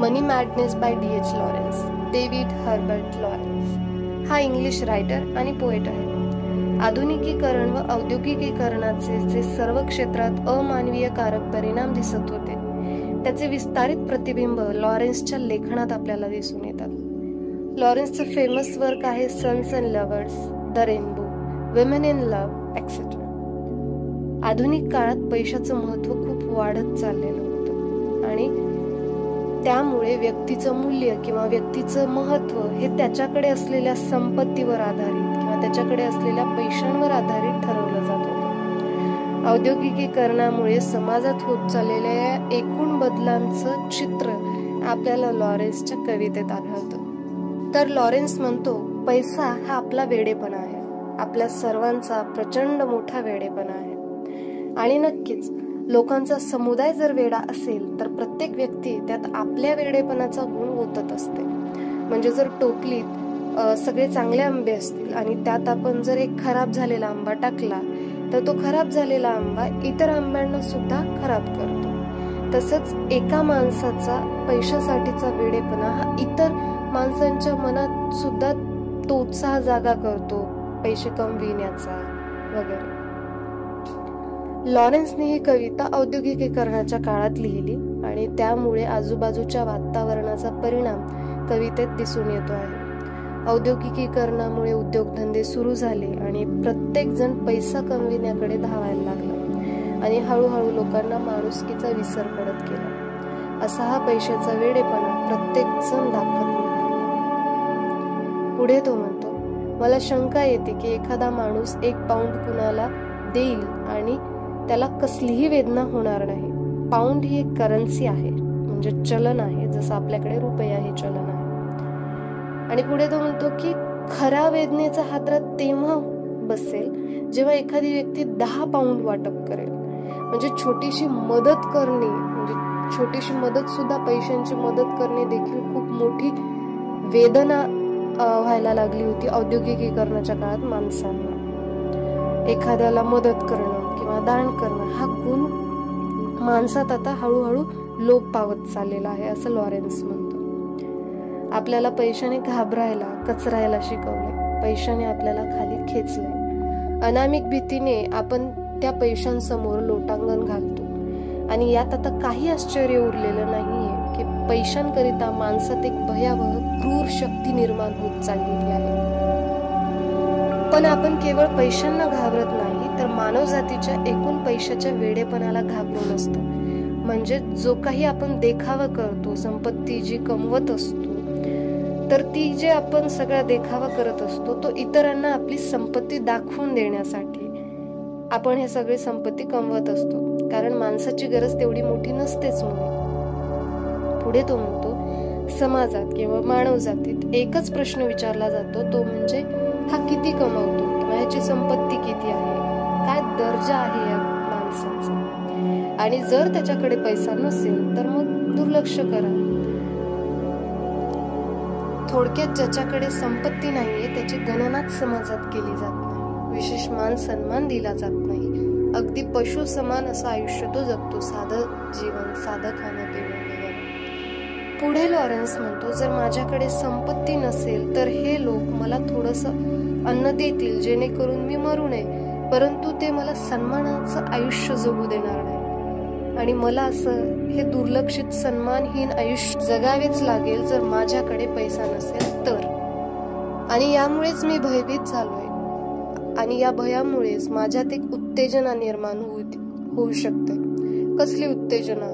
Money madness by D.H. Lawrence. David Herbert Lawrence हा English writer आणि poet आहे. आधुनिकीकरण व औद्योगिकीकरणाचे जे सर्व क्षेत्रात अमानवीय कारक परिणाम दिसत होते त्याचे विस्तारित प्रतिबिंब लॉरेन्सच्या लेखनात आपल्याला दिसून येतात. लॉरेन्सचं फेमस वर्क आहे sons and lovers, the rainbow, women in love etcetera. आधुनिक काळात पैशाचं महत्त्व खूप वाढत चाललेलं होतं आणि त्यामुळे व्यक्तीचं मूल्य किंवा व्यक्तीचं महत्त्व हे त्याच्याकडे असलेल्या संपत्तीवर आधारित किंवा त्याच्याकडे असलेल्या पैशांवर आधारित ठरवलं जात होतं. औद्योगिकीकरणामुळे समाजात होत चाललेल्या या एकूण बदलांचं चित्र आपल्याला लॉरेन्सच्या कवितेत आढळतं. तर लॉरेन्स म्हणतो, पैसा हा आपला वेडेपणा आहे, आपल्या सर्वांचा प्रचंड मोठा वेडेपणा आहे. आणि नक्कीच लोकांचा समुदाय जर वेडा असेल तर प्रत्येक व्यक्ती त्यात आपल्या वेडेपणाचा गुण ओतत असते. म्हणजे जर टोपलीत सगळे चांगले आंबे असतील आणि त्यात आपण जर एक खराब झालेला आंबा टाकला तर तो खराब झालेला आंबा इतर आंब्यांना सुद्धा खराब करतो. तसंच एका माणसाचा पैशासाठीचा वेडेपणा हा इतर माणसांच्या मनात सुद्धा तो उत्साह जागा करतो पैसे कमविण्याचा वगैरे. लॉरेन्सने ही कविता औद्योगिकीकरणाच्या काळात लिहिली आणि त्यामुळे आजूबाजूच्या वातावरणाचा परिणाम कवितेत दिसून येतो आहे. औद्योगिकीकरणामुळे उद्योगधंदे सुरू झाले आणि प्रत्येक जण पैसा कमविण्याकडे धावायला लागला आणि हळूहळू लोकांना माणुसकीचा विसर पडत गेला. असा हा पैशाचा वेडेपणा प्रत्येक जण दाखवत निघाला. पुढे तो म्हणतो, मला शंका येते की एखादा माणूस 1 पाऊंड कुणाला देईल आणि त्याला कसलीही वेदना होणार नाही. पाऊंड ही एक करन्सी आहे, म्हणजे चलन आहे, जसं आपल्याकडे रुपया हे चलन आहे. आणि पुढे तो म्हणतो की खऱ्या वेदनेचा हादरा तेव्हा बसेल जेव्हा एखादी व्यक्ती 10 पाऊंड वाटप करेल. म्हणजे छोटीशी मदत करणे, म्हणजे छोटीशी मदत सुद्धा, पैशांची मदत करणे देखील खूप मोठी वेदना व्हायला लागली होती औद्योगिकीकरणाच्या काळात माणसांना. एखाद्याला मदत करणं किंवा दान करणं हा गुण माणसात आता हळूहळू लोप पावत चाललेला आहे, असं लॉरेन्स म्हणतो. आपल्याला पैशाने घाबरायला, कचरायला शिकवले, पैशाने आपल्याला खाली खेचले. अनामिक भीतीने आपण त्या पैशांसमोर लोटांगण घालतो आणि यात आता काही आश्चर्य उरलेलं नाहीये की पैशांकरिता माणसात एक भयावह क्रूर शक्ती निर्माण होत चाललेली आहे. पण आपण केवळ पैशांना घाबरत नाही तर मानव जातीच्या एकूण पैशाच्या वेडेपणाला घाबरून असतो. म्हणजे जो काही आपण देखावा करतो, संपत्ती जी कमवत असतो, तर ती जे आपण सगळा देखावा करत असतो तो इतरांना आपली संपत्ती दाखवून देण्यासाठी आपण हे सगळे संपत्ती कमवत असतो, कारण माणसाची गरज तेवढी मोठी नसतेच म्हणून. पुढे तो म्हणतो, समाजात किंवा मानव जातीत एकच प्रश्न विचारला जातो, तो म्हणजे हा किती कमवतो किंवा ह्याची संपत्ती किती आहे, काय दर्जा आहे या माणसाचा. आणि जर त्याच्याकडे पैसा नसेल तर मग दुर्लक्ष करा. थोडक्यात ज्याच्याकडे संपत्ती नाहीये त्याची गणनाच समाजात केली जात नाही, विशेष मान सन्मान दिला जात नाही. अगदी पशु समान असं आयुष्य तो जगतो, साधं जीवन, साधं खाणं पिणं वगैरे. पुढे लॉरेन्स म्हणतो, जर माझ्याकडे संपत्ती नसेल तर हे लोक मला थोडंसं अन्न देतील जेणेकरून मी मरू नये, परंतु ते मला सन्मानाचं आयुष्य जगू देणार नाही आणि मला असं हे दुर्लक्षित सन्मानहीन आयुष्य जगावेच लागेल जर माझ्याकडे पैसा नसेल तर. आणि यामुळेच मी भयभीत झालोय आणि या भयामुळेच माझ्यात एक उत्तेजना निर्माण होऊ शकते. कसली उत्तेजना?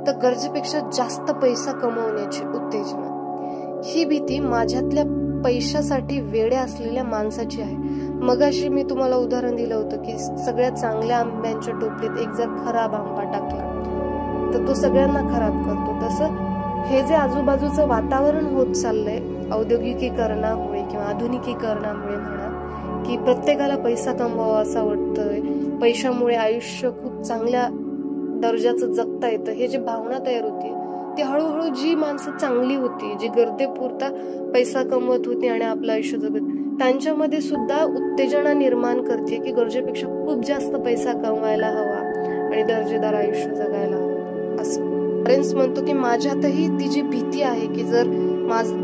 तर गरजेपेक्षा जास्त पैसा कमवण्याची उत्तेजना. ही भीती माझ्यातल्या पैशासाठी वेड्या असलेल्या माणसाची आहे. मगाशी मी तुम्हाला उदाहरण दिलं होतं की सगळ्या चांगल्या आंब्यांच्या टोपलीत एक जर खराब आंबा टाकला तर तो सगळ्यांना खराब करतो. तसं हे जे आजूबाजूचं वातावरण होत चाललंय औद्योगिकीकरणामुळे किंवा आधुनिकीकरणामुळे म्हणा, की प्रत्येकाला पैसा कमवावा असं वाटतंय, पैशामुळे आयुष्य खूप चांगल्या दर्जाचं जगता येतं, हे जे भावना तयार होती ती हळूहळू जी माणसं चांगली होती, जी गरजेपुरता पैसा कमवत होती आणि आपलं आयुष्य जगत, त्यांच्यामध्ये सुद्धा उत्तेजना निर्माण करते की गरजेपेक्षा खूप जास्त पैसा कमवायला हवा आणि दर्जेदार आयुष्य जगायला हवं असं. लॉरेन्स म्हणतो की माझ्यातही ती जी भीती आहे की जर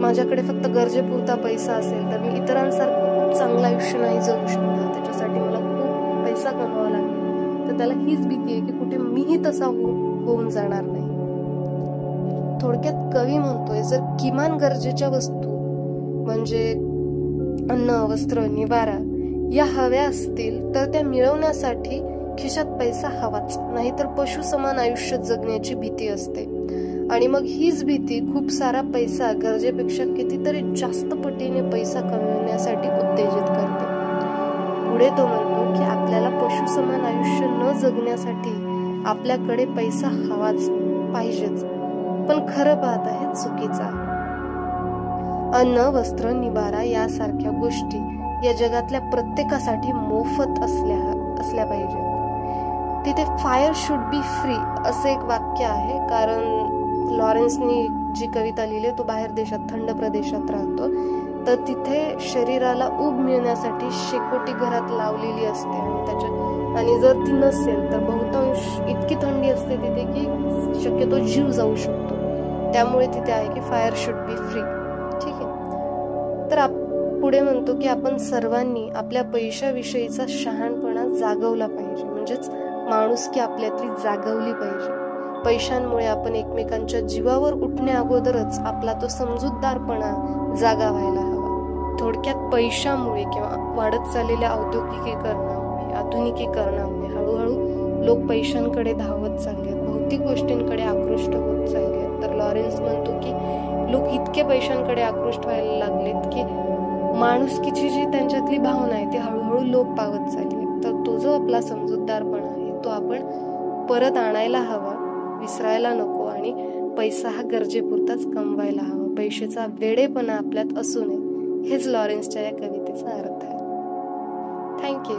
माझ्याकडे फक्त गरजेपुरता पैसा असेल तर मी इतरांसारखं खूप चांगलं आयुष्य नाही जगू शकणार, त्याच्यासाठी मला खूप पैसा कमवावा लागेल. तर त्याला हीच भीती आहे की कुठे मीही तसा होऊन जाणार नाही. थोडक्यात कवी म्हणतोय जर किमान गरजेच्या वस्तू म्हणजे अन्न, वस्त्र, निवारा या हव्या असतील तर त्या मिळवण्यासाठी खिशात पैसा हवाच, नाहीतर पशु समान आयुष्य जगण्याची भीती असते. आणि मग हीच भीती खूप सारा पैसा, गरजेपेक्षा कितीतरी जास्त पटीने पैसा कमविण्यासाठी उत्तेजित करते. पुढे तो म्हणतो की आपल्याला पशु समान आयुष्य न जगण्यासाठी आपल्याकडे पैसा हवाच, पाहिजेच. पण खरं पाहता हे चुकीचं आहे. अन्न, वस्त्र, निवारा यासारख्या गोष्टी या जगातल्या प्रत्येकासाठी मोफत असल्या पाहिजेत. तिथे फायर शुड बी फ्री असे एक वाक्य आहे, कारण लॉरेन्सनी जी कविता लिहिली तो बाहेर देशात थंड प्रदेशात राहतो, तर तिथे शरीराला ऊब मिळण्यासाठी शेकोटी घरात लावलेली असते आणि जर ती नसेल तर बहुतांश इतकी थंडी असते तिथे की शक्यतो जीव जाऊ शकतो. त्यामुळे तिथे आहे की फायर शुड बी फ्री. ठीक आहे. तर पुढे म्हणतो की आपण सर्वांनी आपल्या पैशाविषयीचा शहाणपणा जागवला पाहिजे, म्हणजेच माणुसकी आपल्यातली जागवली पाहिजे. पैशांमुळे आपण एकमेकांच्या जीवावर उठण्या अगोदरच आपला तो समजूतदारपणा जागा व्हायला हवा. थोडक्यात पैशामुळे किंवा वाढत चाललेल्या औद्योगिकीकरणामुळे, आधुनिकीकरणामुळे हळूहळू लोक पैशांकडे धावत चालले आहेत, भौतिक गोष्टींकडे आकृष्ट होत चालले आहेत. तर लॉरेन्स म्हणतो की लोक इतके पैशांकडे आकृष्ट व्हायला लागलेत की माणुसकीची जी त्यांच्यातली भावना आहे ती हळूहळू लोप पावत चालली. तर तो जो आपला समजूतदारपणा आहे तो आपण परत आणायला हवा, विसरायला नको आणि पैसा हा गरजेपुरताच कमवायला हवा. पैशाचा वेडेपणा आपल्यात असू नये, हेच लॉरेन्सच्या या कवितेचा अर्थ आहे. थँक्यू.